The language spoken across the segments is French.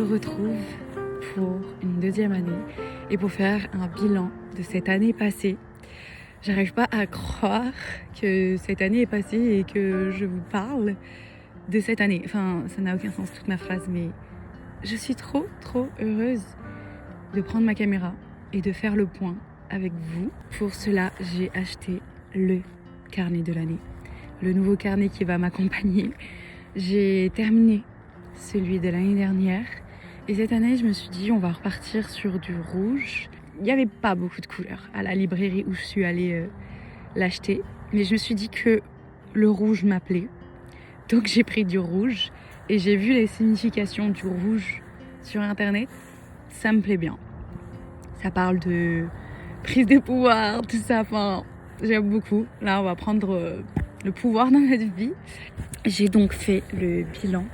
retrouve pour une deuxième année et pour faire un bilan de cette année passée. J'arrive pas à croire que cette année est passée et que je vous parle de cette année. Enfin, ça n'a aucun sens toute ma phrase, mais je suis trop heureuse de prendre ma caméra et de faire le point avec vous. Pour cela, j'ai acheté le carnet de l'année, le nouveau carnet qui va m'accompagner. J'ai terminé celui de l'année dernière et cette année, je me suis dit on va repartir sur du rouge. Il n'y avait pas beaucoup de couleurs à la librairie où je suis allée l'acheter, mais je me suis dit que le rouge m'appelait. Donc j'ai pris du rouge et j'ai vu les significations du rouge sur internet. Ça me plaît bien. Ça parle de prise de pouvoir, tout ça. Enfin, j'aime beaucoup. Là, on va prendre le pouvoir dans notre vie. J'ai donc fait le bilan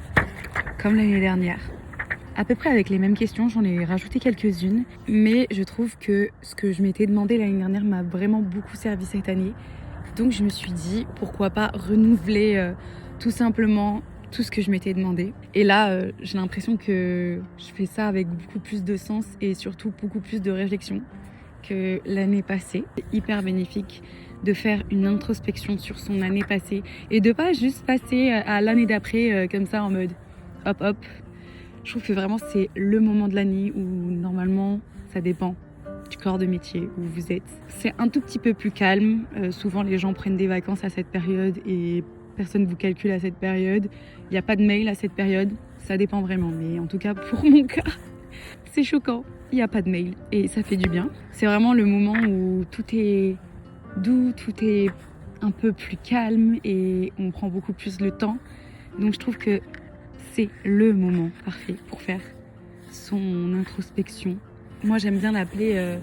comme l'année dernière. À peu près avec les mêmes questions, j'en ai rajouté quelques-unes. Mais je trouve que ce que je m'étais demandé l'année dernière m'a vraiment beaucoup servi cette année. Donc je me suis dit, pourquoi pas renouveler tout simplement tout ce que je m'étais demandé. Et là, j'ai l'impression que je fais ça avec beaucoup plus de sens et surtout beaucoup plus de réflexion que l'année passée. C'est hyper bénéfique de faire une introspection sur son année passée et de pas juste passer à l'année d'après comme ça en mode hop hop. Je trouve que vraiment c'est le moment de l'année où normalement ça dépend du corps de métier où vous êtes. C'est un tout petit peu plus calme. Souvent les gens prennent des vacances à cette période et personne ne vous calcule à cette période. Il n'y a pas de mail à cette période. Ça dépend vraiment. Mais en tout cas, pour mon cas, c'est choquant. Il n'y a pas de mail et ça fait du bien. C'est vraiment le moment où tout est doux, tout est un peu plus calme et on prend beaucoup plus le temps. Donc je trouve que c'est le moment parfait pour faire son introspection. Moi, j'aime bien l'appeler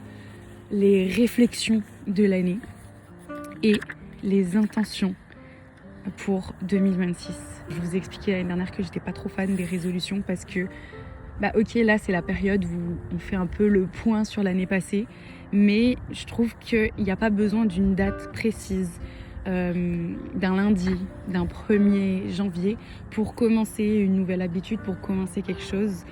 les réflexions de l'année et les intentions pour 2026. Je vous ai expliqué l'année dernière que j'étais pas trop fan des résolutions parce que ok, là c'est la période où on fait un peu le point sur l'année passée, mais je trouve qu'il n'y a pas besoin d'une date précise, d'un lundi, d'un 1er janvier pour commencer une nouvelle habitude, pour commencer quelque chose,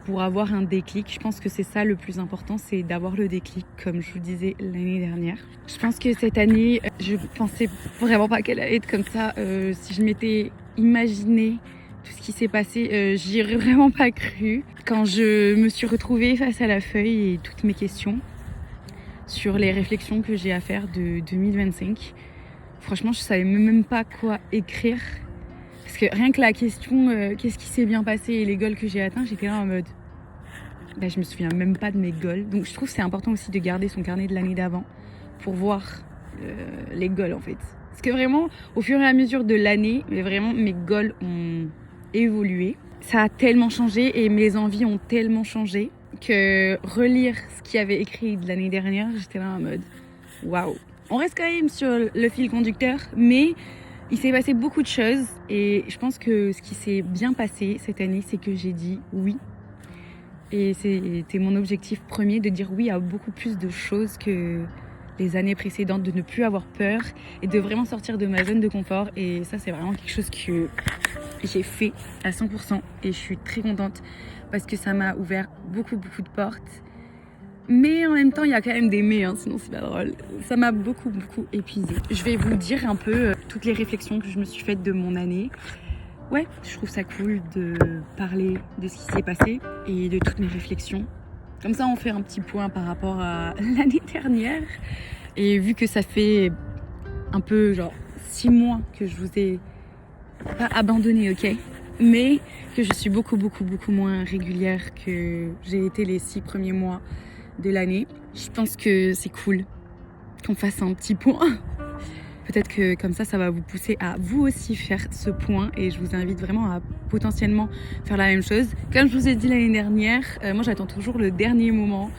pour avoir un déclic. Je pense que c'est ça le plus important, c'est d'avoir le déclic, comme je vous disais l'année dernière. Je pense que cette année, je pensais vraiment pas qu'elle allait être comme ça. Si je m'étais imaginé tout ce qui s'est passé, j'y aurais vraiment pas cru. Quand je me suis retrouvée face à la feuille et toutes mes questions sur les réflexions que j'ai à faire de 2025, franchement, je savais même pas quoi écrire. Parce que rien que la question qu'est-ce qui s'est bien passé et les goals que j'ai atteints, j'étais là en mode je me souviens même pas de mes goals. Donc je trouve que c'est important aussi de garder son carnet de l'année d'avant pour voir les goals en fait. Parce que vraiment, au fur et à mesure de l'année, mais vraiment mes goals ont évolué. Ça a tellement changé et mes envies ont tellement changé que relire ce qu'il y avait écrit de l'année dernière, j'étais là en mode waouh. On reste quand même sur le fil conducteur, mais il s'est passé beaucoup de choses et je pense que ce qui s'est bien passé cette année, c'est que j'ai dit oui. Et c'était mon objectif premier de dire oui à beaucoup plus de choses que les années précédentes, de ne plus avoir peur et de vraiment sortir de ma zone de confort. Et ça, c'est vraiment quelque chose que j'ai fait à 100% et je suis très contente parce que ça m'a ouvert beaucoup de portes. Mais en même temps, il y a quand même des mais, sinon c'est pas drôle. Ça m'a beaucoup épuisée. Je vais vous dire un peu toutes les réflexions que je me suis faites de mon année. Ouais, je trouve ça cool de parler de ce qui s'est passé et de toutes mes réflexions. Comme ça, on fait un petit point par rapport à l'année dernière. Et vu que ça fait un peu 6 mois que je vous ai pas abandonné, ok, mais que je suis beaucoup moins régulière que j'ai été les 6 premiers mois de l'année. Je pense que c'est cool qu'on fasse un petit point. Peut-être que comme ça va vous pousser à vous aussi faire ce point et je vous invite vraiment à potentiellement faire la même chose. Comme je vous ai dit l'année dernière, moi j'attends toujours le dernier moment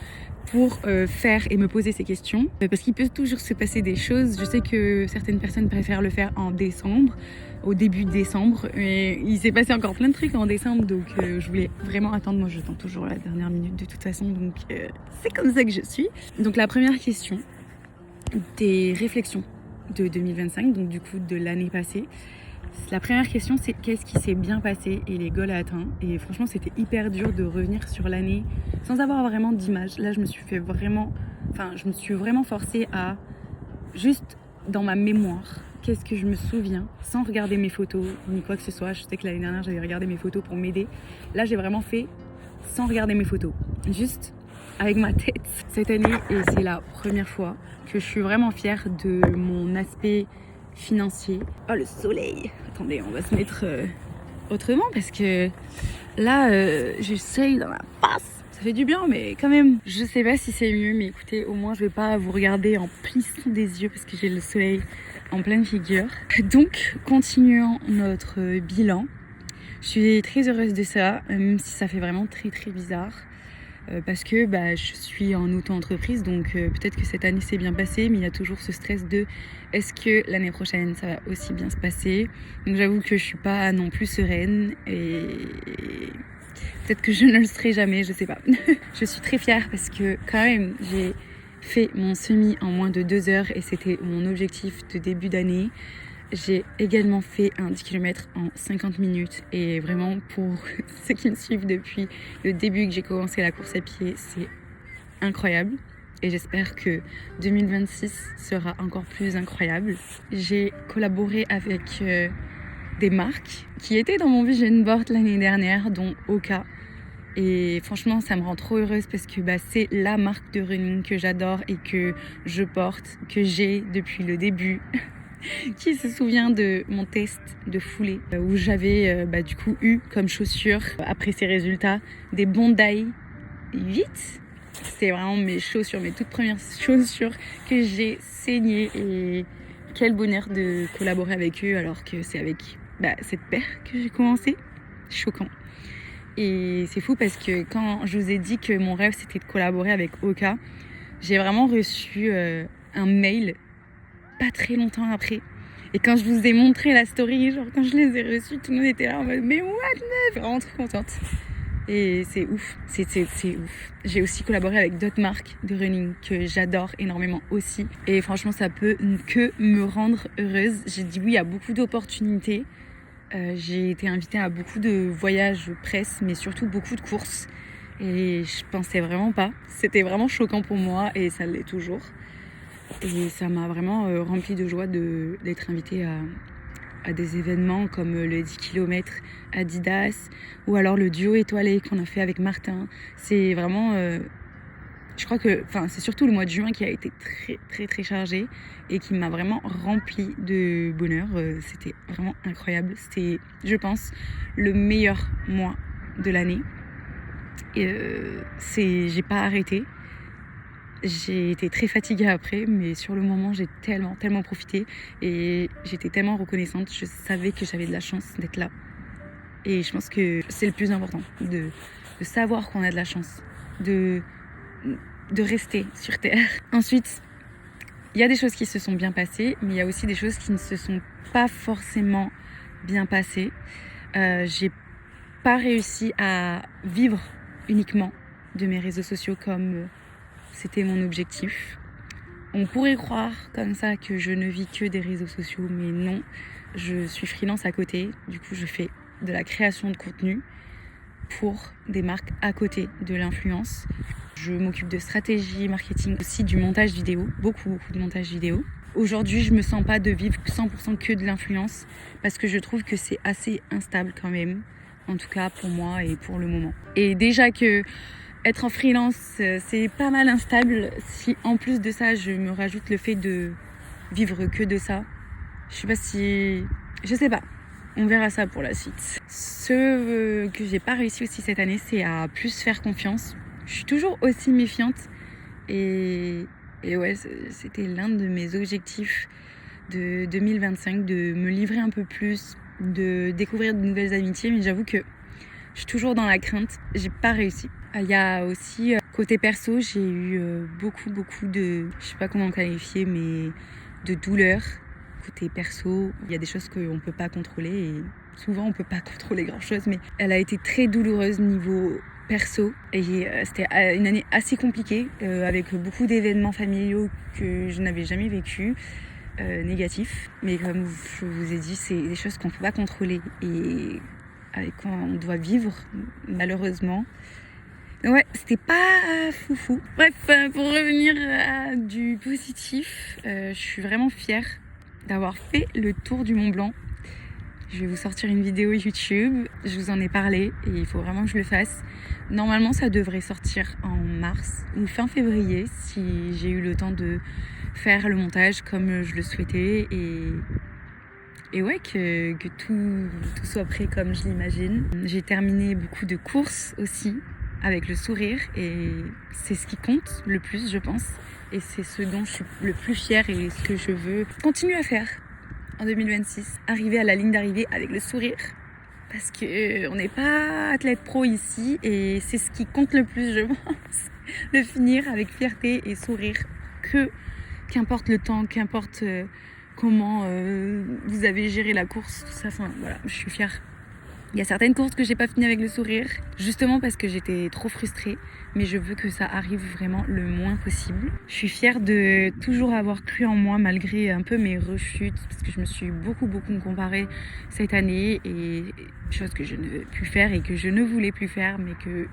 pour faire et me poser ces questions parce qu'il peut toujours se passer des choses. Je sais que certaines personnes préfèrent le faire en décembre, au début de décembre, mais il s'est passé encore plein de trucs en décembre, donc je voulais vraiment attendre. Moi j'attends toujours la dernière minute de toute façon, donc c'est comme ça que je suis. Donc la première question, des réflexions de 2025, donc du coup de l'année passée. La première question, c'est qu'est-ce qui s'est bien passé et les goals atteints. Et franchement, c'était hyper dur de revenir sur l'année sans avoir vraiment d'image. Là, je me suis vraiment forcée à juste dans ma mémoire, qu'est-ce que je me souviens sans regarder mes photos ni quoi que ce soit. Je sais que l'année dernière, j'avais regardé mes photos pour m'aider. Là, j'ai vraiment fait sans regarder mes photos, juste avec ma tête cette année. Et c'est la première fois que je suis vraiment fière de mon aspect financier. Oh, le soleil! Attendez, on va se mettre autrement parce que là, j'ai le soleil dans la face. Ça fait du bien, mais quand même, je sais pas si c'est mieux, mais écoutez, au moins je vais pas vous regarder en plissant des yeux parce que j'ai le soleil en pleine figure. Donc, continuons notre bilan. Je suis très heureuse de ça, même si ça fait vraiment très très bizarre. Parce que je suis en auto-entreprise, donc peut-être que cette année s'est bien passée, mais il y a toujours ce stress de est-ce que l'année prochaine ça va aussi bien se passer. Donc j'avoue que je suis pas non plus sereine et peut-être que je ne le serai jamais, je sais pas. Je suis très fière parce que quand même j'ai fait mon semi en moins de 2 heures et c'était mon objectif de début d'année. J'ai également fait un 10 km en 50 minutes et vraiment pour ceux qui me suivent depuis le début que j'ai commencé la course à pied, c'est incroyable et j'espère que 2026 sera encore plus incroyable. J'ai collaboré avec des marques qui étaient dans mon vision board l'année dernière, dont Oka. Et franchement, ça me rend trop heureuse parce que c'est la marque de running que j'adore et que je porte, que j'ai depuis le début. Qui se souvient de mon test de foulée où j'avais du coup eu comme chaussures après ces résultats des Bondi 8. C'était vraiment mes chaussures, mes toutes premières chaussures que j'ai saignées et quel bonheur de collaborer avec eux alors que c'est avec cette paire que j'ai commencé. Choquant. Et c'est fou parce que quand je vous ai dit que mon rêve c'était de collaborer avec Oka, j'ai vraiment reçu un mail pas très longtemps après. Et quand je vous ai montré la story, genre quand je les ai reçus, tout le monde était là en mode mais what neuf, vraiment trop contente. Et c'est ouf, c'est ouf. J'ai aussi collaboré avec d'autres marques de running que j'adore énormément aussi. Et franchement, ça peut que me rendre heureuse. J'ai dit oui à beaucoup d'opportunités. J'ai été invitée à beaucoup de voyages presse, mais surtout beaucoup de courses. Et je pensais vraiment pas. C'était vraiment choquant pour moi et ça l'est toujours. Et ça m'a vraiment rempli de joie d'être invitée à des événements comme le 10 km Adidas ou alors le duo étoilé qu'on a fait avec Martin. C'est vraiment... je crois que c'est surtout le mois de juin qui a été très très très chargé et qui m'a vraiment rempli de bonheur. C'était vraiment incroyable. C'était, je pense, le meilleur mois de l'année. Et j'ai pas arrêté. J'ai été très fatiguée après, mais sur le moment, j'ai tellement profité et j'étais tellement reconnaissante. Je savais que j'avais de la chance d'être là. Et je pense que c'est le plus important, de savoir qu'on a de la chance, de rester sur Terre. Ensuite, il y a des choses qui se sont bien passées, mais il y a aussi des choses qui ne se sont pas forcément bien passées. J'ai pas réussi à vivre uniquement de mes réseaux sociaux comme... c'était mon objectif. On pourrait croire comme ça que je ne vis que des réseaux sociaux, mais non. Je suis freelance à côté. Du coup, je fais de la création de contenu pour des marques à côté de l'influence. Je m'occupe de stratégie marketing, aussi du montage vidéo, beaucoup de montage vidéo. Aujourd'hui, je me sens pas de vivre 100% que de l'influence parce que je trouve que c'est assez instable quand même. En tout cas pour moi et pour le moment. Et déjà que être en freelance, c'est pas mal instable. Si en plus de ça, je me rajoute le fait de vivre que de ça, je sais pas. On verra ça pour la suite. Ce que j'ai pas réussi aussi cette année, c'est à plus faire confiance. Je suis toujours aussi méfiante. Et ouais, c'était l'un de mes objectifs de 2025, de me livrer un peu plus, de découvrir de nouvelles amitiés. Mais j'avoue que je suis toujours dans la crainte. J'ai pas réussi. Il y a aussi, côté perso, j'ai eu beaucoup de, je sais pas comment qualifier, mais de douleurs. Côté perso, il y a des choses qu'on peut pas contrôler et souvent on peut pas contrôler grand chose, mais elle a été très douloureuse niveau perso et c'était une année assez compliquée avec beaucoup d'événements familiaux que je n'avais jamais vécu. négatif. Mais comme je vous ai dit, c'est des choses qu'on ne peut pas contrôler et avec quoi on doit vivre, malheureusement. Ouais, c'était pas foufou. Bref, pour revenir à du positif, je suis vraiment fière d'avoir fait le tour du Mont Blanc. Je vais vous sortir une vidéo YouTube, je vous en ai parlé et il faut vraiment que je le fasse. Normalement, ça devrait sortir en mars ou fin février si j'ai eu le temps de faire le montage comme je le souhaitais et ouais, que tout soit prêt comme je l'imagine. J'ai terminé beaucoup de courses aussi avec le sourire et c'est ce qui compte le plus, je pense. Et c'est ce dont je suis le plus fière et ce que je veux continuer à faire en 2026. Arriver à la ligne d'arrivée avec le sourire parce qu'on n'est pas athlète pro ici et c'est ce qui compte le plus, je pense. Le finir avec fierté et sourire, qu'importe le temps, qu'importe comment vous avez géré la course, tout ça, enfin voilà, je suis fière. Il y a certaines courses que j'ai pas finies avec le sourire, justement parce que j'étais trop frustrée, mais je veux que ça arrive vraiment le moins possible. Je suis fière de toujours avoir cru en moi malgré un peu mes rechutes, parce que je me suis beaucoup comparée cette année, et chose que je ne veux plus faire et que je ne voulais plus faire, mais que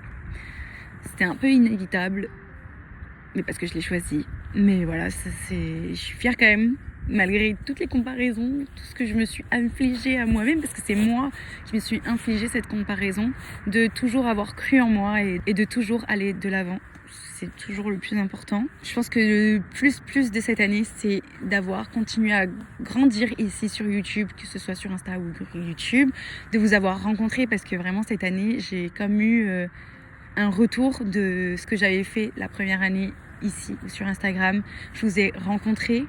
c'était un peu inévitable, mais parce que je l'ai choisi. Mais voilà, je suis fière quand même, malgré toutes les comparaisons, tout ce que je me suis infligée à moi-même, parce que c'est moi qui me suis infligée cette comparaison, de toujours avoir cru en moi et de toujours aller de l'avant. C'est toujours le plus important. Je pense que le plus de cette année, c'est d'avoir continué à grandir ici sur YouTube, que ce soit sur Insta ou YouTube, de vous avoir rencontré, parce que vraiment cette année, j'ai comme eu un retour de ce que j'avais fait la première année ici sur Instagram. Je vous ai rencontré.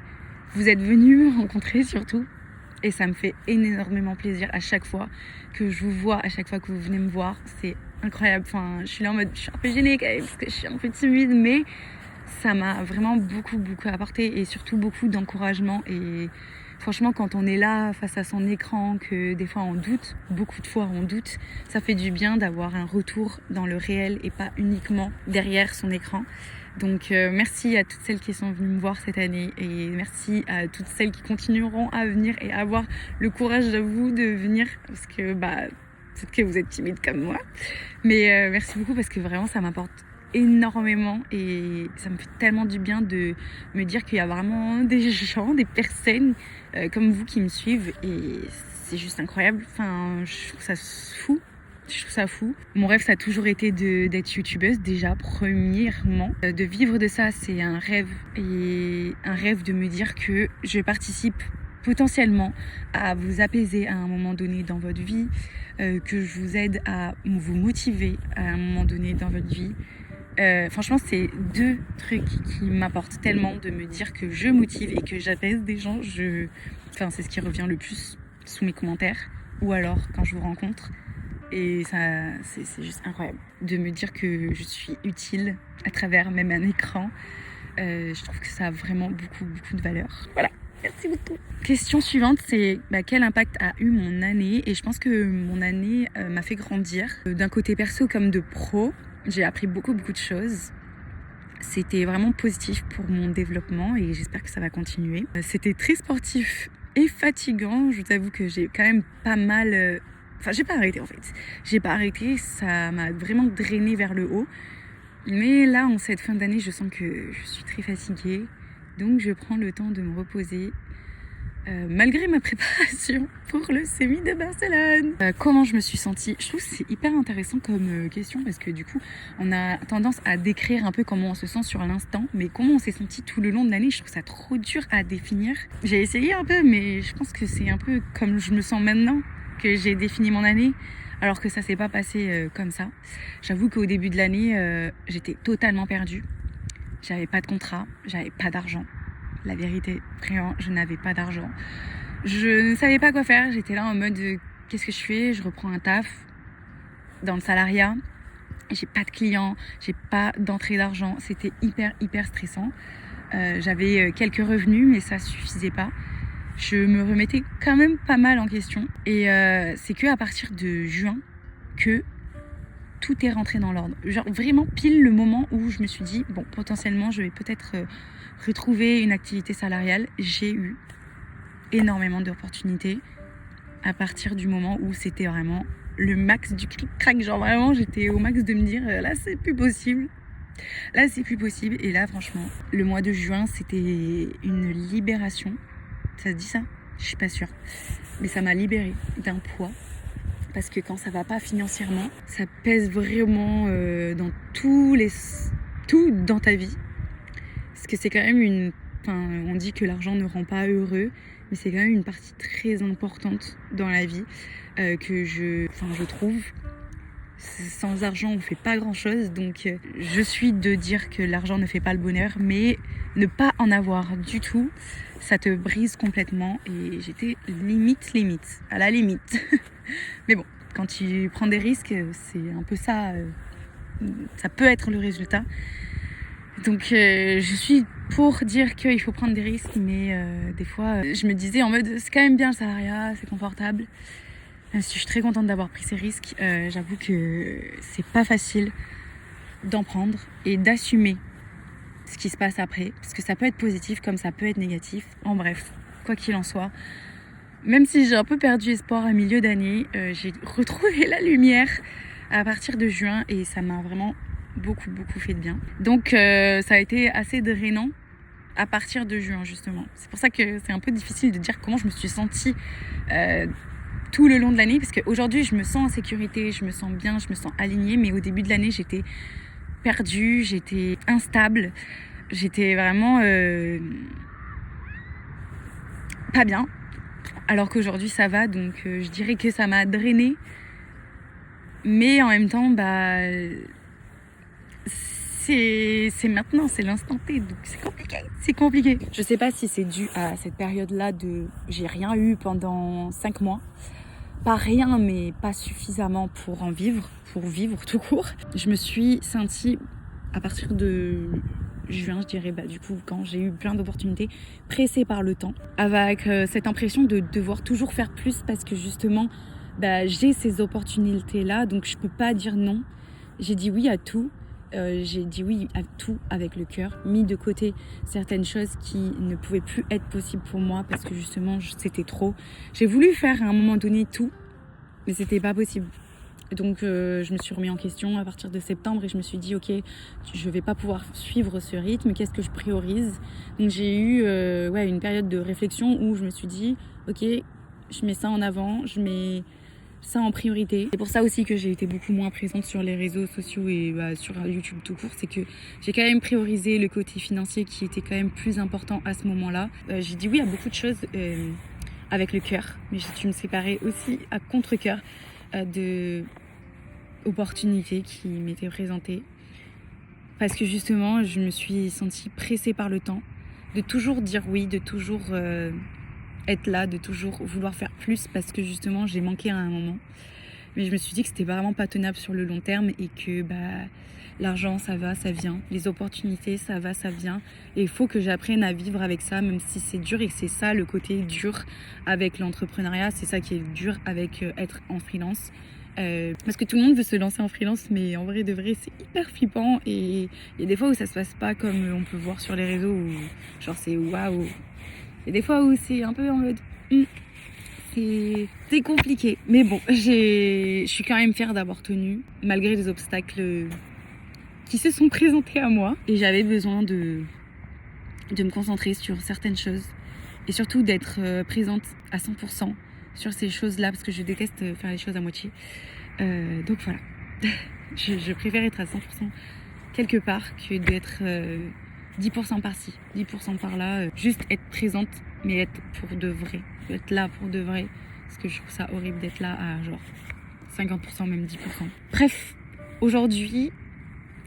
Vous êtes venus me rencontrer surtout et ça me fait énormément plaisir à chaque fois que je vous vois, à chaque fois que vous venez me voir. C'est incroyable. Enfin, je suis là en mode, je suis un peu gênée quand même parce que je suis un peu timide, mais ça m'a vraiment beaucoup apporté et surtout beaucoup d'encouragement. Et franchement, quand on est là face à son écran, que des fois on doute, beaucoup de fois on doute, ça fait du bien d'avoir un retour dans le réel et pas uniquement derrière son écran. Donc merci à toutes celles qui sont venues me voir cette année et merci à toutes celles qui continueront à venir et à avoir le courage de venir parce que peut-être que vous êtes timide comme moi. Mais merci beaucoup parce que vraiment ça m'apporte énormément et ça me fait tellement du bien de me dire qu'il y a vraiment des gens, des personnes comme vous qui me suivent et c'est juste incroyable. Enfin, je trouve ça fou. Je trouve ça fou. Mon rêve, ça a toujours été d'être youtubeuse, déjà, premièrement. De vivre de ça, c'est un rêve. Et un rêve de me dire que je participe potentiellement à vous apaiser à un moment donné dans votre vie, que je vous aide à vous motiver à un moment donné dans votre vie. Franchement, c'est deux trucs qui m'apportent tellement, de me dire que je motive et que j'apaise des gens. Enfin, c'est ce qui revient le plus sous mes commentaires ou alors quand je vous rencontre. Et ça, c'est juste incroyable de me dire que je suis utile à travers même un écran. Je trouve que ça a vraiment beaucoup de valeur. Voilà, merci beaucoup. Question suivante, c'est quel impact a eu mon année? Et je pense que mon année m'a fait grandir. D'un côté perso comme de pro, j'ai appris beaucoup de choses. C'était vraiment positif pour mon développement et j'espère que ça va continuer. C'était très sportif et fatigant. Je vous avoue que j'ai quand même pas mal... Enfin, j'ai pas arrêté en fait. J'ai pas arrêté, ça m'a vraiment drainé vers le haut. Mais là, en cette fin d'année, je sens que je suis très fatiguée. Donc, je prends le temps de me reposer. Malgré ma préparation pour le sémi de Barcelone. Comment je me suis sentie? Je trouve que c'est hyper intéressant comme question parce que du coup, on a tendance à décrire un peu comment on se sent sur l'instant. Mais comment on s'est senti tout le long de l'année, je trouve ça trop dur à définir. J'ai essayé un peu, mais je pense que c'est un peu comme je me sens maintenant que j'ai défini mon année, alors que ça s'est pas passé comme ça. J'avoue qu'au début de l'année, j'étais totalement perdue. J'avais pas de contrat, j'avais pas d'argent. La vérité, vraiment, je n'avais pas d'argent. Je ne savais pas quoi faire. J'étais là en mode, qu'est-ce que je fais? Je reprends un taf dans le salariat. J'ai pas de clients, j'ai pas d'entrée d'argent. C'était hyper stressant. J'avais quelques revenus, mais ça suffisait pas. Je me remettais quand même pas mal en question. Et c'est qu'à partir de juin que tout est rentré dans l'ordre. Genre vraiment pile le moment où je me suis dit, bon, potentiellement, je vais peut-être retrouver une activité salariale. J'ai eu énormément d'opportunités à partir du moment où c'était vraiment le max du cric-crac. Genre vraiment, j'étais au max de me dire là, c'est plus possible. Là, c'est plus possible. Et là, franchement, le mois de juin, c'était une libération. Ça se dit ça ? Je suis pas sûre. Mais ça m'a libérée d'un poids. Parce que quand ça va pas financièrement, ça pèse vraiment dans tout dans ta vie. Parce que c'est quand même on dit que l'argent ne rend pas heureux, mais c'est quand même une partie très importante dans la vie que je trouve. Sans argent, on fait pas grand-chose. Donc, je suis de dire que l'argent ne fait pas le bonheur, mais ne pas en avoir du tout, ça te brise complètement. Et j'étais limite, à la limite. Mais bon, quand tu prends des risques, c'est un peu ça. Ça peut être le résultat. Donc, je suis pour dire qu'il faut prendre des risques, mais des fois, je me disais en mode, c'est quand même bien le salariat, c'est confortable. Même si je suis très contente d'avoir pris ces risques, j'avoue que c'est pas facile d'en prendre et d'assumer ce qui se passe après. Parce que ça peut être positif comme ça peut être négatif. En bref, quoi qu'il en soit, même si j'ai un peu perdu espoir à milieu d'année, j'ai retrouvé la lumière à partir de juin et ça m'a vraiment beaucoup fait de bien. Donc ça a été assez drainant à partir de juin justement. C'est pour ça que c'est un peu difficile de dire comment je me suis sentie tout le long de l'année, parce qu'aujourd'hui je me sens en sécurité, je me sens bien, je me sens alignée, mais au début de l'année j'étais perdue, j'étais instable, j'étais vraiment pas bien, alors qu'aujourd'hui ça va, donc je dirais que ça m'a drainée, mais en même temps c'est maintenant, c'est l'instant T, donc c'est compliqué. Je sais pas si c'est dû à cette période-là j'ai rien eu pendant 5 mois. Pas rien, mais pas suffisamment pour vivre tout court. Je me suis sentie, à partir de juin, je dirais, du coup, quand j'ai eu plein d'opportunités, pressée par le temps, avec cette impression de devoir toujours faire plus parce que justement, j'ai ces opportunités-là, donc je peux pas dire non. J'ai dit oui à tout. J'ai dit oui à tout avec le cœur, mis de côté certaines choses qui ne pouvaient plus être possibles pour moi parce que justement c'était trop. J'ai voulu faire à un moment donné tout, mais c'était pas possible. Donc je me suis remis en question à partir de septembre et je me suis dit ok, je vais pas pouvoir suivre ce rythme, qu'est-ce que je priorise? Donc j'ai eu une période de réflexion où je me suis dit ok, je mets ça en avant, je mets ça en priorité. C'est pour ça aussi que j'ai été beaucoup moins présente sur les réseaux sociaux et sur YouTube tout court, c'est que j'ai quand même priorisé le côté financier qui était quand même plus important à ce moment-là. J'ai dit oui à beaucoup de choses avec le cœur, mais j'ai dû me séparer aussi à contre-cœur de opportunités qui m'étaient présentées parce que justement je me suis sentie pressée par le temps de toujours dire oui, de toujours être là, de toujours vouloir faire plus parce que justement j'ai manqué à un moment. Mais je me suis dit que c'était vraiment pas tenable sur le long terme et que l'argent ça va, ça vient, les opportunités ça va, ça vient et il faut que j'apprenne à vivre avec ça même si c'est dur et que c'est ça le côté dur avec l'entrepreneuriat, c'est ça qui est dur avec être en freelance. Parce que tout le monde veut se lancer en freelance mais en vrai de vrai c'est hyper flippant et il y a des fois où ça se passe pas comme on peut voir sur les réseaux où genre c'est waouh. Et des fois où c'est un peu en mode c'est compliqué. Mais bon, je suis quand même fière d'avoir tenu, malgré les obstacles qui se sont présentés à moi. Et j'avais besoin de me concentrer sur certaines choses. Et surtout d'être présente à 100% sur ces choses-là, parce que je déteste faire les choses à moitié. Donc voilà. je préfère être à 100% quelque part que d'être 10% par-ci, 10% par-là, juste être présente, mais être pour de vrai, être là pour de vrai, parce que je trouve ça horrible d'être là à genre 50%, même 10%. Bref, aujourd'hui,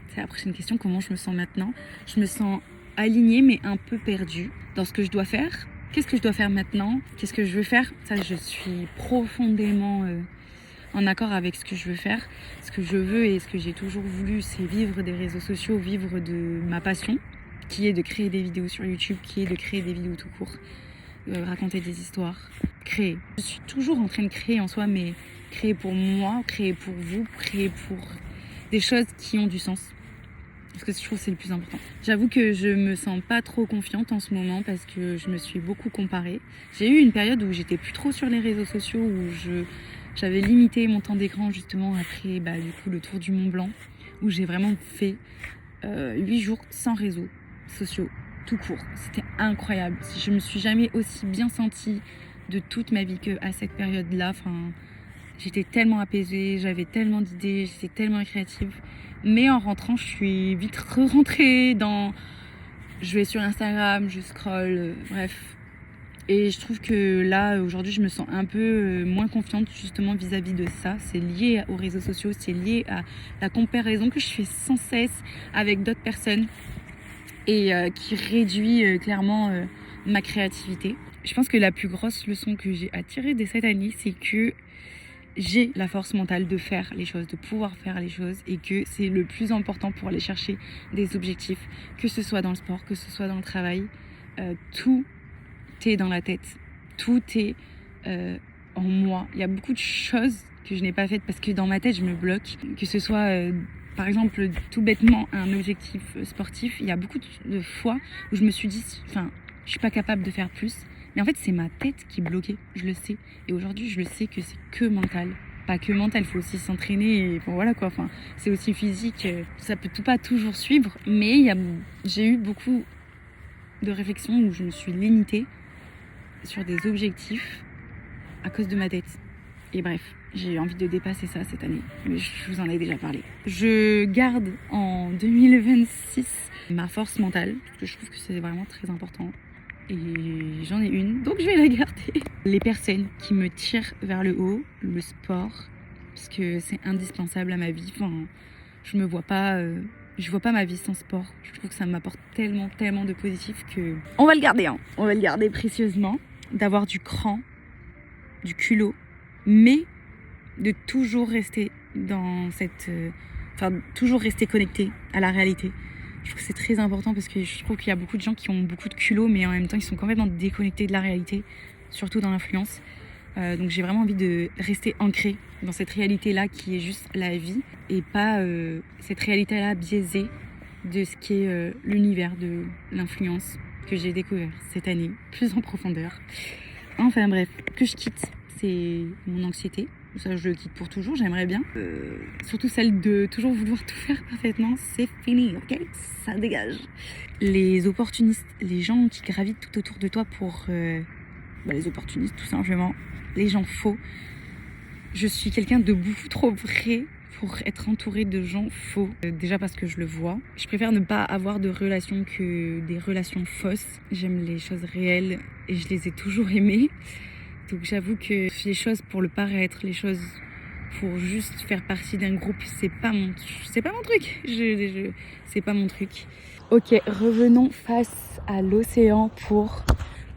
c'est la prochaine question, comment je me sens maintenant? Je me sens alignée, mais un peu perdue dans ce que je dois faire. Qu'est-ce que je dois faire maintenant? Qu'est-ce que je veux faire? Ça, je suis profondément en accord avec ce que je veux faire. Ce que je veux et ce que j'ai toujours voulu, c'est vivre des réseaux sociaux, vivre de ma passion, qui est de créer des vidéos sur YouTube, qui est de créer des vidéos tout court, raconter des histoires, créer. Je suis toujours en train de créer en soi, mais créer pour moi, créer pour vous, créer pour des choses qui ont du sens. parce que je trouve que c'est le plus important. J'avoue que je me sens pas trop confiante en ce moment parce que je me suis beaucoup comparée. J'ai eu une période où j'étais plus trop sur les réseaux sociaux, où j'avais limité mon temps d'écran justement après du coup le tour du Mont Blanc, où j'ai vraiment fait 8 jours sans réseaux sociaux, tout court. C'était incroyable. Je me suis jamais aussi bien sentie de toute ma vie qu'à cette période-là. Enfin, j'étais tellement apaisée, j'avais tellement d'idées, j'étais tellement créative. Mais en rentrant, je suis vite rentrée dans... Je vais sur Instagram, je scrolle, bref. Et je trouve que là, aujourd'hui, je me sens un peu moins confiante justement vis-à-vis de ça. C'est lié aux réseaux sociaux, c'est lié à la comparaison que je fais sans cesse avec d'autres personnes et qui réduit clairement ma créativité. Je pense que la plus grosse leçon que j'ai à tirer de cette année, c'est que j'ai la force mentale de faire les choses, de pouvoir faire les choses, et que c'est le plus important pour aller chercher des objectifs, que ce soit dans le sport, que ce soit dans le travail. Tout est dans la tête, tout est en moi. Il y a beaucoup de choses que je n'ai pas faites parce que dans ma tête je me bloque, que ce soit par exemple tout bêtement un objectif sportif. Il y a beaucoup de fois où je me suis dit je suis pas capable de faire plus, mais en fait c'est ma tête qui est bloquée, je le sais. Et aujourd'hui je le sais que c'est que mental, pas que mental, il faut aussi s'entraîner et bon, voilà quoi, c'est aussi physique, ça peut pas toujours suivre, mais j'ai eu beaucoup de réflexions où je me suis limitée sur des objectifs à cause de ma tête. Et bref, j'ai eu envie de dépasser ça cette année, mais je vous en ai déjà parlé. Je garde en 2026 ma force mentale, parce que je trouve que c'est vraiment très important. Et j'en ai une, donc je vais la garder. Les personnes qui me tirent vers le haut, le sport, parce que c'est indispensable à ma vie. Je me vois pas... je vois pas ma vie sans sport. Je trouve que ça m'apporte tellement, tellement de positif que... On va le garder, hein. On va le garder précieusement. D'avoir du cran, du culot, mais de toujours rester dans cette... toujours rester connecté à la réalité. Je trouve que c'est très important parce que je trouve qu'il y a beaucoup de gens qui ont beaucoup de culot, mais en même temps, ils sont complètement déconnectés de la réalité, surtout dans l'influence. Donc j'ai vraiment envie de rester ancrée dans cette réalité-là qui est juste la vie et pas cette réalité-là biaisée de ce qui est l'univers de l'influence que j'ai découvert cette année, plus en profondeur. Enfin bref, que je quitte, c'est mon anxiété. Ça, je le quitte pour toujours, j'aimerais bien. Surtout celle de toujours vouloir tout faire parfaitement, c'est fini, ok? Ça dégage. Les opportunistes, les gens qui gravitent tout autour de toi pour... les opportunistes, tout simplement. Les gens faux. Je suis quelqu'un de beaucoup trop vrai pour être entourée de gens faux. Déjà parce que je le vois. Je préfère ne pas avoir de relations que des relations fausses. J'aime les choses réelles et je les ai toujours aimées. Donc j'avoue que les choses pour le paraître, les choses pour juste faire partie d'un groupe, c'est pas mon truc. C'est pas mon truc. Ok, revenons face à l'océan pour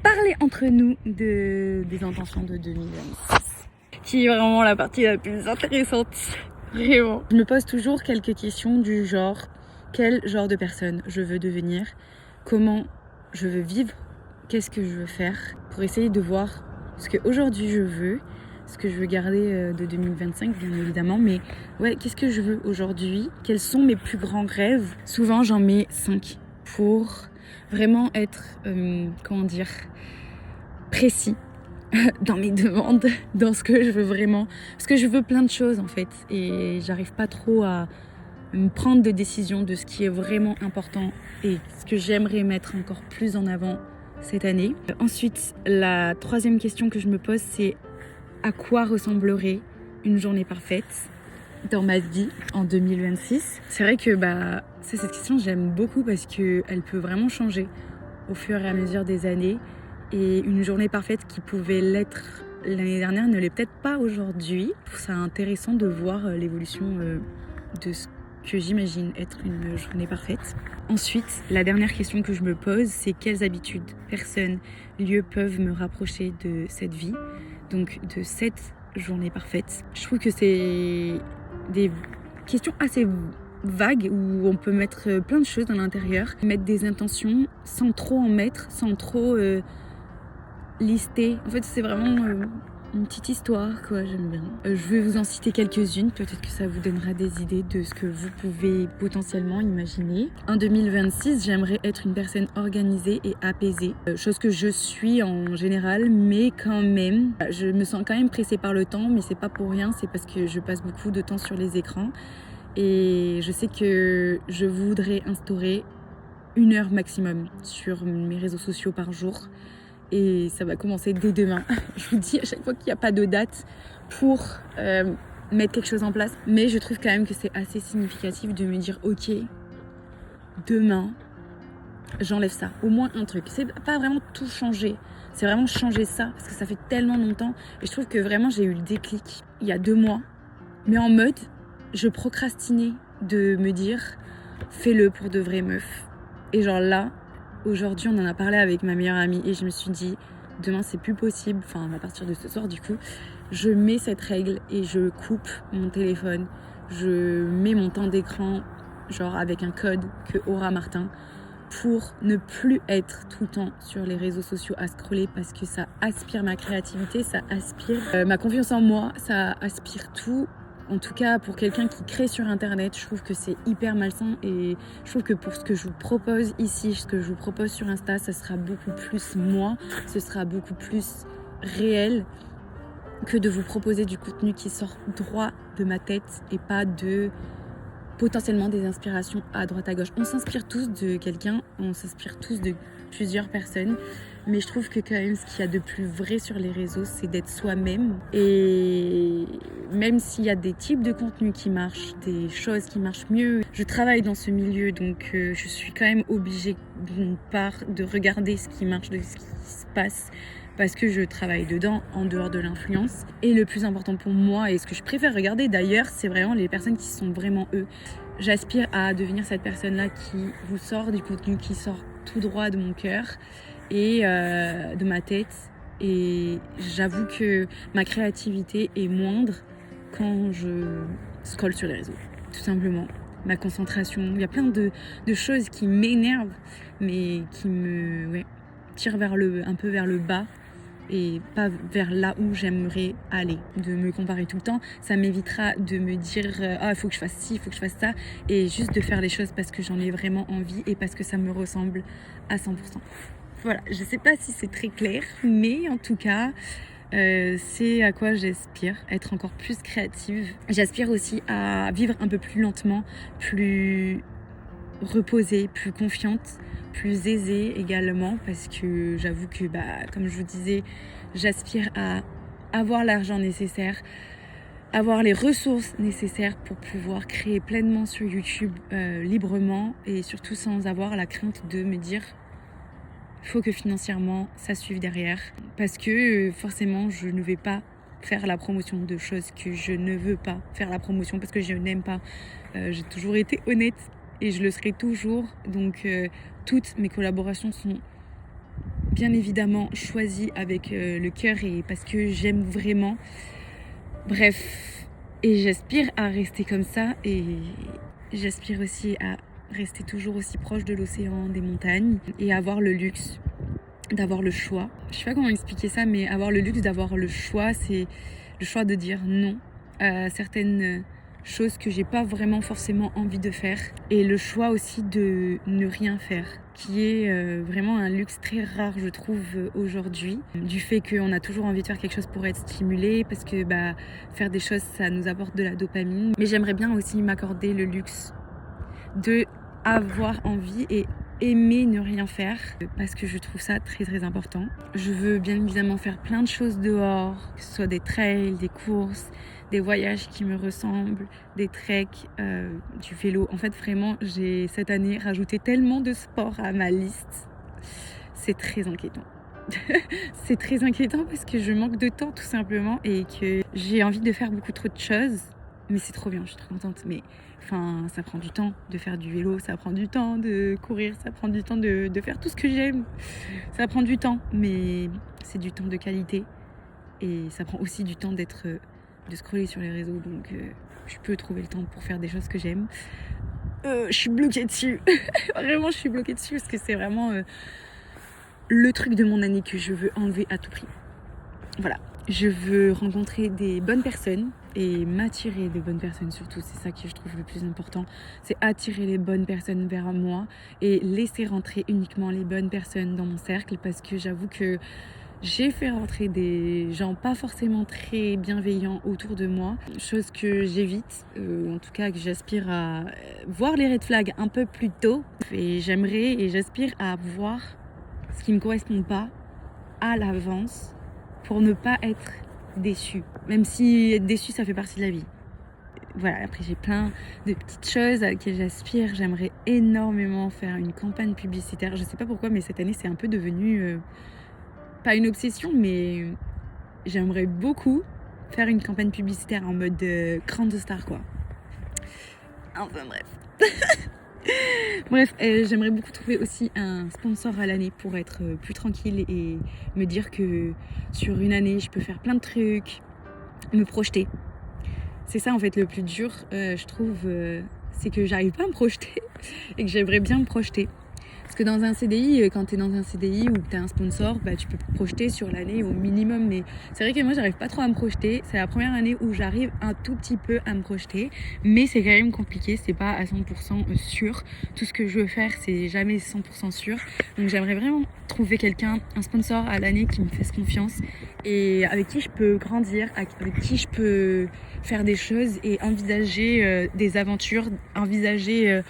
parler entre nous des intentions de 2026. Qui est vraiment la partie la plus intéressante. Vraiment. Je me pose toujours quelques questions du genre, quel genre de personne je veux devenir, comment je veux vivre, qu'est-ce que je veux faire, pour essayer de voir ce qu'aujourd'hui je veux, ce que je veux garder de 2025 bien évidemment, mais ouais, qu'est-ce que je veux aujourd'hui, quels sont mes plus grands rêves. Souvent j'en mets 5 pour vraiment être, précis dans mes demandes, dans ce que je veux vraiment. Parce que je veux plein de choses en fait, et j'arrive pas trop à me prendre de décision de ce qui est vraiment important et ce que j'aimerais mettre encore plus en avant cette année. Ensuite, la troisième question que je me pose, c'est à quoi ressemblerait une journée parfaite dans ma vie en 2026. C'est vrai que cette question, j'aime beaucoup parce qu'elle peut vraiment changer au fur et à mesure des années. Et une journée parfaite qui pouvait l'être l'année dernière ne l'est peut-être pas aujourd'hui. Je trouve ça intéressant de voir l'évolution de ce que j'imagine être une journée parfaite. Ensuite, la dernière question que je me pose, c'est quelles habitudes, personnes, lieux peuvent me rapprocher de cette vie, donc de cette journée parfaite. Je trouve que c'est des questions assez vagues où on peut mettre plein de choses dans l'intérieur, mettre des intentions sans trop en mettre, sans trop lister. En fait, c'est vraiment une petite histoire, quoi, j'aime bien. Je vais vous en citer quelques-unes, peut-être que ça vous donnera des idées de ce que vous pouvez potentiellement imaginer. En 2026, j'aimerais être une personne organisée et apaisée, chose que je suis en général, mais quand même, je me sens quand même pressée par le temps, mais c'est pas pour rien, c'est parce que je passe beaucoup de temps sur les écrans. Et je sais que je voudrais instaurer 1 heure maximum sur mes réseaux sociaux par jour. Et ça va commencer dès demain. Je vous dis à chaque fois qu'il n'y a pas de date pour mettre quelque chose en place. Mais je trouve quand même que c'est assez significatif de me dire ok, demain, j'enlève ça. Au moins un truc. C'est pas vraiment tout changer. C'est vraiment changer ça parce que ça fait tellement longtemps. Et je trouve que vraiment j'ai eu le déclic il y a 2 mois. Mais en mode, je procrastinais de me dire fais-le pour de vraies meufs. Et genre là, aujourd'hui, on en a parlé avec ma meilleure amie et je me suis dit demain c'est plus possible, enfin à partir de ce soir du coup, je mets cette règle et je coupe mon téléphone, je mets mon temps d'écran genre avec un code que aura Martin pour ne plus être tout le temps sur les réseaux sociaux à scroller parce que ça aspire ma créativité, ça aspire ma confiance en moi, ça aspire tout. En tout cas, pour quelqu'un qui crée sur Internet, je trouve que c'est hyper malsain et je trouve que pour ce que je vous propose ici, ce que je vous propose sur Insta, ça sera beaucoup plus moi, ce sera beaucoup plus réel que de vous proposer du contenu qui sort droit de ma tête et pas de potentiellement des inspirations à droite à gauche. On s'inspire tous de quelqu'un, on s'inspire tous de plusieurs personnes, mais je trouve que quand même ce qu'il y a de plus vrai sur les réseaux, c'est d'être soi-même. Et même s'il y a des types de contenus qui marchent, des choses qui marchent mieux, je travaille dans ce milieu, donc je suis quand même obligée d'une part de regarder ce qui marche, de ce qui se passe, parce que je travaille dedans en dehors de l'influence. Et le plus important pour moi, et ce que je préfère regarder d'ailleurs, c'est vraiment les personnes qui sont vraiment eux. J'aspire à devenir cette personne-là qui vous sort du contenu, qui sort tout droit de mon cœur et de ma tête. Et j'avoue que ma créativité est moindre quand je scrolle sur les réseaux, tout simplement. Ma concentration, il y a plein de choses qui m'énervent, mais qui me tirent un peu vers le bas. Et pas vers là où j'aimerais aller. De me comparer tout le temps, ça m'évitera de me dire ah, il faut que je fasse ci, il faut que je fasse ça, et juste de faire les choses parce que j'en ai vraiment envie et parce que ça me ressemble à 100%. Voilà, je sais pas si c'est très clair, mais en tout cas, c'est à quoi j'aspire, être encore plus créative. J'aspire aussi à vivre un peu plus lentement, plus reposée, plus confiante, plus aisée également, parce que j'avoue que comme je vous disais, j'aspire à avoir l'argent nécessaire, avoir les ressources nécessaires pour pouvoir créer pleinement sur YouTube librement et surtout sans avoir la crainte de me dire faut que financièrement ça suive derrière, parce que forcément je ne vais pas faire la promotion de choses que je ne veux pas faire la promotion parce que je n'aime pas. J'ai toujours été honnête et je le serai toujours, donc toutes mes collaborations sont bien évidemment choisies avec le cœur et parce que j'aime vraiment. Bref, et j'aspire à rester comme ça, et j'aspire aussi à rester toujours aussi proche de l'océan, des montagnes, et avoir le luxe d'avoir le choix. Je sais pas comment expliquer ça, mais avoir le luxe d'avoir le choix, c'est le choix de dire non à certaines choses que j'ai pas vraiment forcément envie de faire, et le choix aussi de ne rien faire, qui est vraiment un luxe très rare je trouve aujourd'hui, du fait qu'on a toujours envie de faire quelque chose pour être stimulé, parce que faire des choses ça nous apporte de la dopamine, mais j'aimerais bien aussi m'accorder le luxe de avoir envie et aimer ne rien faire, parce que je trouve ça très très important. Je veux bien évidemment faire plein de choses dehors, que ce soit des trails, des courses, des voyages qui me ressemblent, des treks, du vélo. En fait vraiment j'ai cette année rajouté tellement de sports à ma liste, c'est très inquiétant. C'est très inquiétant parce que je manque de temps tout simplement et que j'ai envie de faire beaucoup trop de choses. Mais c'est trop bien, je suis trop contente. Mais enfin, ça prend du temps de faire du vélo, ça prend du temps de courir, ça prend du temps de faire tout ce que j'aime. Ça prend du temps, mais c'est du temps de qualité. Et ça prend aussi du temps de scroller sur les réseaux. Donc je peux trouver le temps pour faire des choses que j'aime. Je suis bloquée dessus. Vraiment, je suis bloquée dessus parce que c'est vraiment le truc de mon année que je veux enlever à tout prix. Voilà. Je veux rencontrer des bonnes personnes et m'attirer de bonnes personnes surtout. C'est ça que je trouve le plus important. C'est attirer les bonnes personnes vers moi et laisser rentrer uniquement les bonnes personnes dans mon cercle, parce que j'avoue que j'ai fait rentrer des gens pas forcément très bienveillants autour de moi, chose que j'évite, en tout cas que j'aspire à voir les red flags un peu plus tôt. Et j'aimerais et j'aspire à voir ce qui me correspond pas à l'avance pour ne pas être déçue. Même si être déçue, ça fait partie de la vie. Voilà, après j'ai plein de petites choses à laquelle j'aspire. J'aimerais énormément faire une campagne publicitaire. Je sais pas pourquoi, mais cette année, c'est un peu devenu... pas une obsession, mais j'aimerais beaucoup faire une campagne publicitaire en mode Grande Star, quoi. Enfin bref. Bref, j'aimerais beaucoup trouver aussi un sponsor à l'année pour être plus tranquille et me dire que sur une année, je peux faire plein de trucs, me projeter. C'est ça en fait le plus dur, je trouve, c'est que j'arrive pas à me projeter et que j'aimerais bien me projeter. Parce que dans un CDI, quand tu es dans un CDI ou que tu as un sponsor, bah, tu peux te projeter sur l'année au minimum. Mais c'est vrai que moi, j'arrive pas trop à me projeter. C'est la première année où j'arrive un tout petit peu à me projeter. Mais c'est quand même compliqué, c'est pas à 100% sûr. Tout ce que je veux faire, c'est jamais 100% sûr. Donc j'aimerais vraiment trouver quelqu'un, un sponsor à l'année qui me fasse confiance et avec qui je peux grandir, avec qui je peux faire des choses et envisager des aventures, envisager...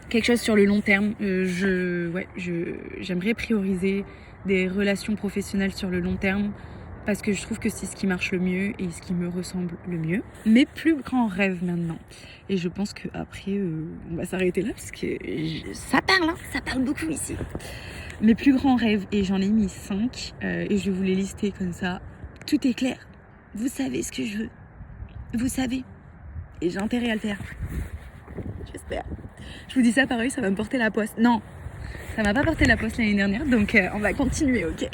quelque chose sur le long terme. J'aimerais prioriser des relations professionnelles sur le long terme parce que je trouve que c'est ce qui marche le mieux et ce qui me ressemble le mieux. Mes plus grands rêves maintenant. Et je pense qu'après, on va s'arrêter là parce que ça parle beaucoup ici. Mes plus grands rêves, et j'en ai mis 5, et je vais vous les lister comme ça. Tout est clair. Vous savez ce que je veux. Vous savez. Et j'ai intérêt à le faire. J'espère. Je vous dis ça, pareil, ça va me porter la poisse. Non, ça m'a pas porté la poisse l'année dernière, donc on va continuer, ok?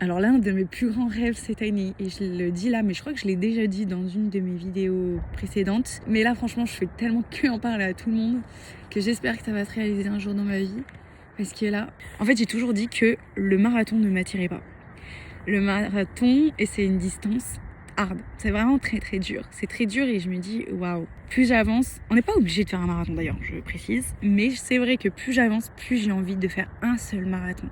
Alors l'un de mes plus grands rêves cette année, et je le dis là, mais je crois que je l'ai déjà dit dans une de mes vidéos précédentes, mais là franchement je fais tellement que en parler à tout le monde que j'espère que ça va se réaliser un jour dans ma vie. Parce que là, en fait j'ai toujours dit que le marathon ne m'attirait pas. Le marathon, et c'est une distance hard. C'est vraiment très très dur. C'est très dur et je me dis waouh. Plus j'avance, on n'est pas obligé de faire un marathon d'ailleurs, je précise, mais c'est vrai que plus j'avance, plus j'ai envie de faire un seul marathon.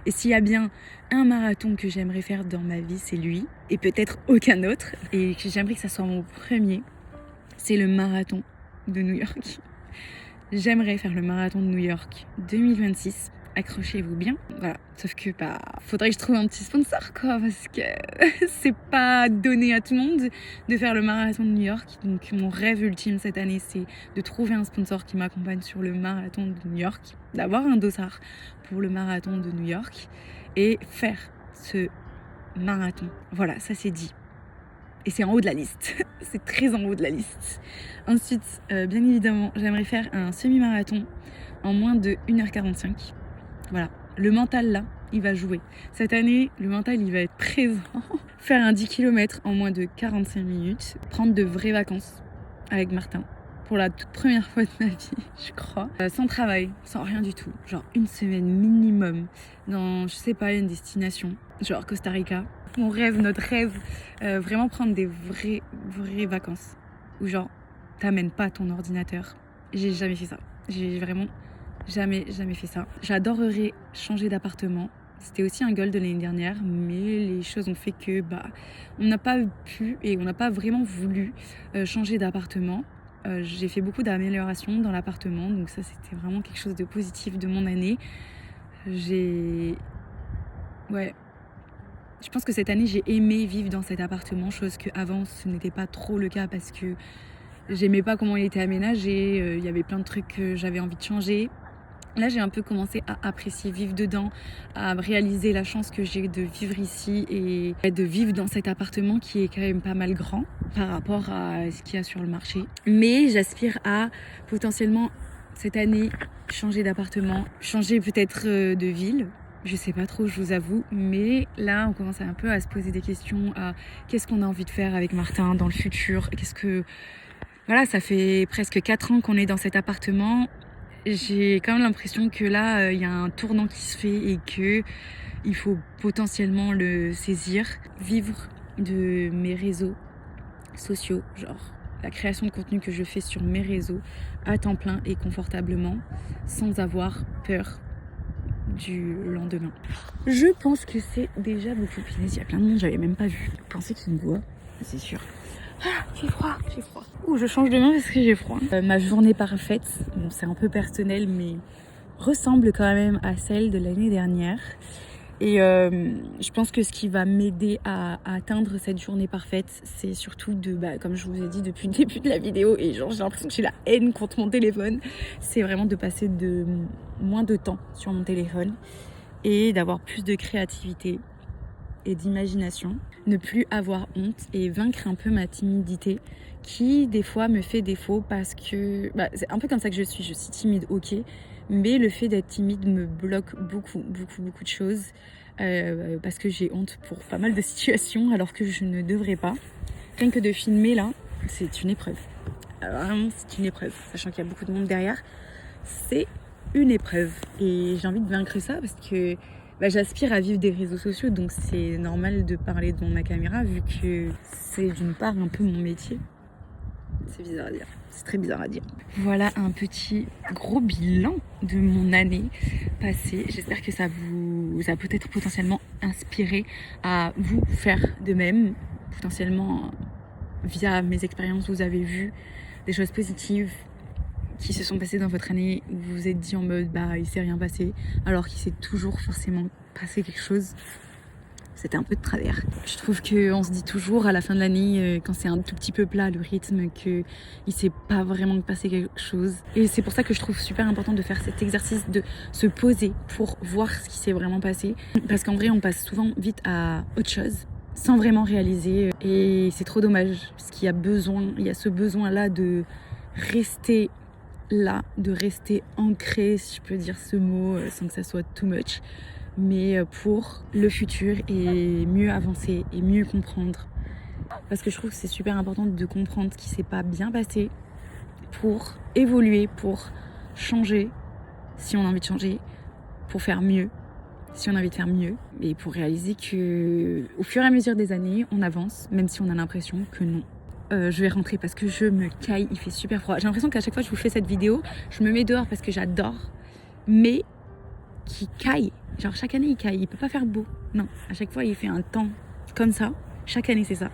Et s'il y a bien un marathon que j'aimerais faire dans ma vie, c'est lui, et peut-être aucun autre, et que j'aimerais que ça soit mon premier, c'est le marathon de New York. J'aimerais faire le marathon de New York 2026. Accrochez-vous bien. Voilà. Sauf que faudrait que je trouve un petit sponsor, quoi, parce que c'est pas donné à tout le monde de faire le marathon de New York. Donc mon rêve ultime cette année, c'est de trouver un sponsor qui m'accompagne sur le marathon de New York, d'avoir un dossard pour le marathon de New York et faire ce marathon. Voilà, ça c'est dit. Et c'est en haut de la liste. C'est très en haut de la liste. Ensuite, bien évidemment, j'aimerais faire un semi-marathon en moins de 1h45. Voilà, le mental là, il va jouer. Cette année, le mental, il va être présent. Faire un 10 km en moins de 45 minutes. Prendre de vraies vacances avec Martin. Pour la toute première fois de ma vie, je crois. Sans travail, sans rien du tout. Genre une semaine minimum dans, je sais pas, une destination. Genre Costa Rica. Mon rêve, notre rêve, vraiment prendre des vraies vacances. Où genre, t'amènes pas ton ordinateur. J'ai jamais fait ça. J'ai vraiment jamais fait ça. J'adorerais changer d'appartement. C'était aussi un goal de l'année dernière, mais les choses ont fait que on n'a pas pu et on n'a pas vraiment voulu changer d'appartement. J'ai fait beaucoup d'améliorations dans l'appartement, donc ça c'était vraiment quelque chose de positif de mon année. Je pense que cette année j'ai aimé vivre dans cet appartement, chose qu'avant ce n'était pas trop le cas parce que j'aimais pas comment il était aménagé, il y avait plein de trucs que j'avais envie de changer. Là, j'ai un peu commencé à apprécier vivre dedans, à réaliser la chance que j'ai de vivre ici et de vivre dans cet appartement qui est quand même pas mal grand par rapport à ce qu'il y a sur le marché. Mais j'aspire à potentiellement cette année changer d'appartement, changer peut-être de ville. Je sais pas trop, je vous avoue, mais là, on commence un peu à se poser des questions à qu'est-ce qu'on a envie de faire avec Martin dans le futur. Voilà, ça fait presque 4 ans qu'on est dans cet appartement. j'ai quand même l'impression que là, il y a un tournant qui se fait et que il faut potentiellement le saisir, vivre de mes réseaux sociaux, genre la création de contenu que je fais sur mes réseaux à temps plein et confortablement, sans avoir peur du lendemain. Je pense que c'est déjà beaucoup. Punaise, il y a plein de monde, j'avais même pas vu. Vous pensez qu'ils me voient? C'est sûr. Ah, j'ai froid, j'ai froid. Ouh, je change de main parce que j'ai froid. Ma journée parfaite, bon, c'est un peu personnel, mais ressemble quand même à celle de l'année dernière. Et je pense que ce qui va m'aider à atteindre cette journée parfaite, c'est surtout de, comme je vous ai dit depuis le début de la vidéo, et genre j'ai l'impression que j'ai la haine contre mon téléphone, c'est vraiment de passer de moins de temps sur mon téléphone et d'avoir plus de créativité et d'imagination, ne plus avoir honte et vaincre un peu ma timidité qui des fois me fait défaut parce que c'est un peu comme ça que je suis timide, ok, mais le fait d'être timide me bloque beaucoup de choses parce que j'ai honte pour pas mal de situations alors que je ne devrais pas. Rien que de filmer là, c'est une épreuve. Alors, vraiment, c'est une épreuve, sachant qu'il y a beaucoup de monde derrière, c'est une épreuve et j'ai envie de vaincre ça parce que j'aspire à vivre des réseaux sociaux, donc c'est normal de parler devant ma caméra vu que c'est d'une part un peu mon métier. C'est bizarre à dire, c'est très bizarre à dire. Voilà un petit gros bilan de mon année passée. J'espère que ça vous a peut-être potentiellement inspiré à vous faire de même. Potentiellement via mes expériences, vous avez vu des choses positives qui se sont passées dans votre année où vous vous êtes dit en mode il s'est rien passé alors qu'il s'est toujours forcément passé quelque chose. C'était un peu de travers. Je trouve qu'on se dit toujours à la fin de l'année, quand c'est un tout petit peu plat le rythme, qu'il s'est pas vraiment passé quelque chose. Et c'est pour ça que je trouve super important de faire cet exercice, de se poser pour voir ce qui s'est vraiment passé. Parce qu'en vrai, on passe souvent vite à autre chose sans vraiment réaliser. Et c'est trop dommage, parce qu'il y a ce besoin-là de rester là, de rester ancré, si je peux dire ce mot, sans que ça soit too much, mais pour le futur et mieux avancer et mieux comprendre. Parce que je trouve que c'est super important de comprendre ce qui s'est pas bien passé pour évoluer, pour changer si on a envie de changer, pour faire mieux si on a envie de faire mieux, et pour réaliser que au fur et à mesure des années, on avance, même si on a l'impression que non. Je vais rentrer parce que je me caille, il fait super froid. J'ai l'impression qu'à chaque fois que je vous fais cette vidéo, je me mets dehors parce que j'adore, mais qui caille. Genre chaque année il caille, il peut pas faire beau. Non, à chaque fois il fait un temps comme ça. Chaque année c'est ça.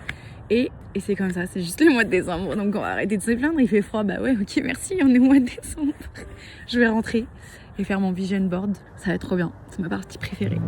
Et c'est comme ça, c'est juste le mois de décembre. Donc on va arrêter de se plaindre, il fait froid. Bah ouais, ok, merci, on est au mois de décembre. Je vais rentrer et faire mon vision board. Ça va être trop bien, c'est ma partie préférée.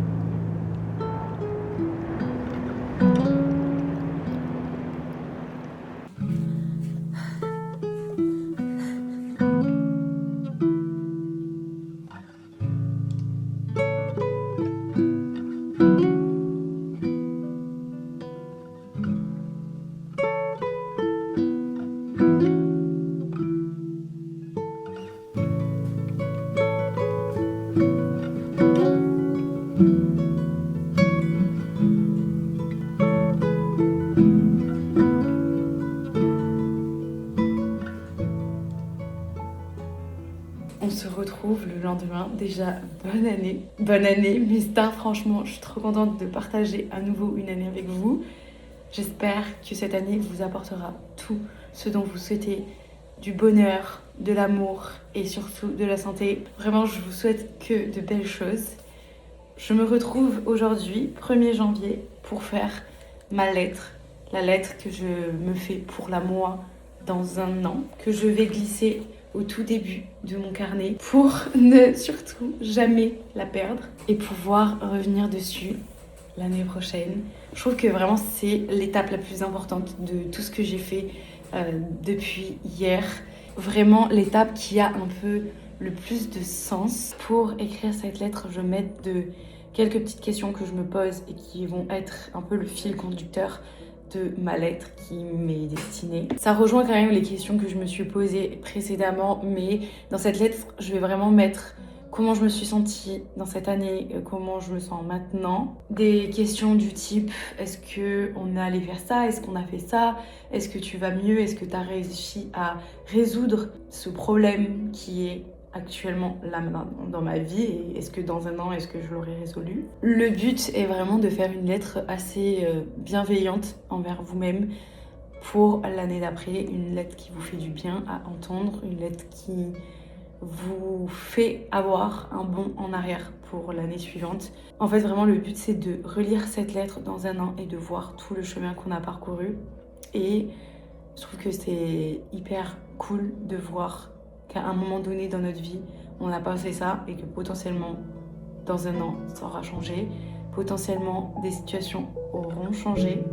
On se retrouve le lendemain. Déjà, bonne année. Bonne année, mes stars, franchement, je suis trop contente de partager à nouveau une année avec vous. J'espère que cette année vous apportera tout ce dont vous souhaitez, du bonheur, de l'amour et surtout de la santé. Vraiment, je vous souhaite que de belles choses. Je me retrouve aujourd'hui, 1er janvier, pour faire ma lettre. La lettre que je me fais pour la moi dans un an, que je vais glisser au tout début de mon carnet pour ne surtout jamais la perdre et pouvoir revenir dessus l'année prochaine. Je trouve que vraiment c'est l'étape la plus importante de tout ce que j'ai fait depuis hier. Vraiment l'étape qui a un peu le plus de sens. Pour écrire cette lettre, je m'aide de quelques petites questions que je me pose et qui vont être un peu le fil conducteur de ma lettre qui m'est destinée. Ça rejoint quand même les questions que je me suis posées précédemment, mais dans cette lettre, je vais vraiment mettre comment je me suis sentie dans cette année, comment je me sens maintenant. Des questions du type, est-ce qu'on est allé faire ça? Est-ce qu'on a fait ça? Est-ce que tu vas mieux? Est-ce que tu as réussi à résoudre ce problème qui est actuellement là maintenant dans ma vie et est-ce que dans un an, est-ce que je l'aurai résolu. Le but est vraiment de faire une lettre assez bienveillante envers vous-même pour l'année d'après, une lettre qui vous fait du bien à entendre, une lettre qui vous fait avoir un bond en arrière pour l'année suivante. En fait, vraiment, le but, c'est de relire cette lettre dans un an et de voir tout le chemin qu'on a parcouru. Et je trouve que c'est hyper cool de voir qu'à un moment donné dans notre vie, on a passé ça et que potentiellement, dans un an, ça aura changé. Potentiellement, des situations auront changé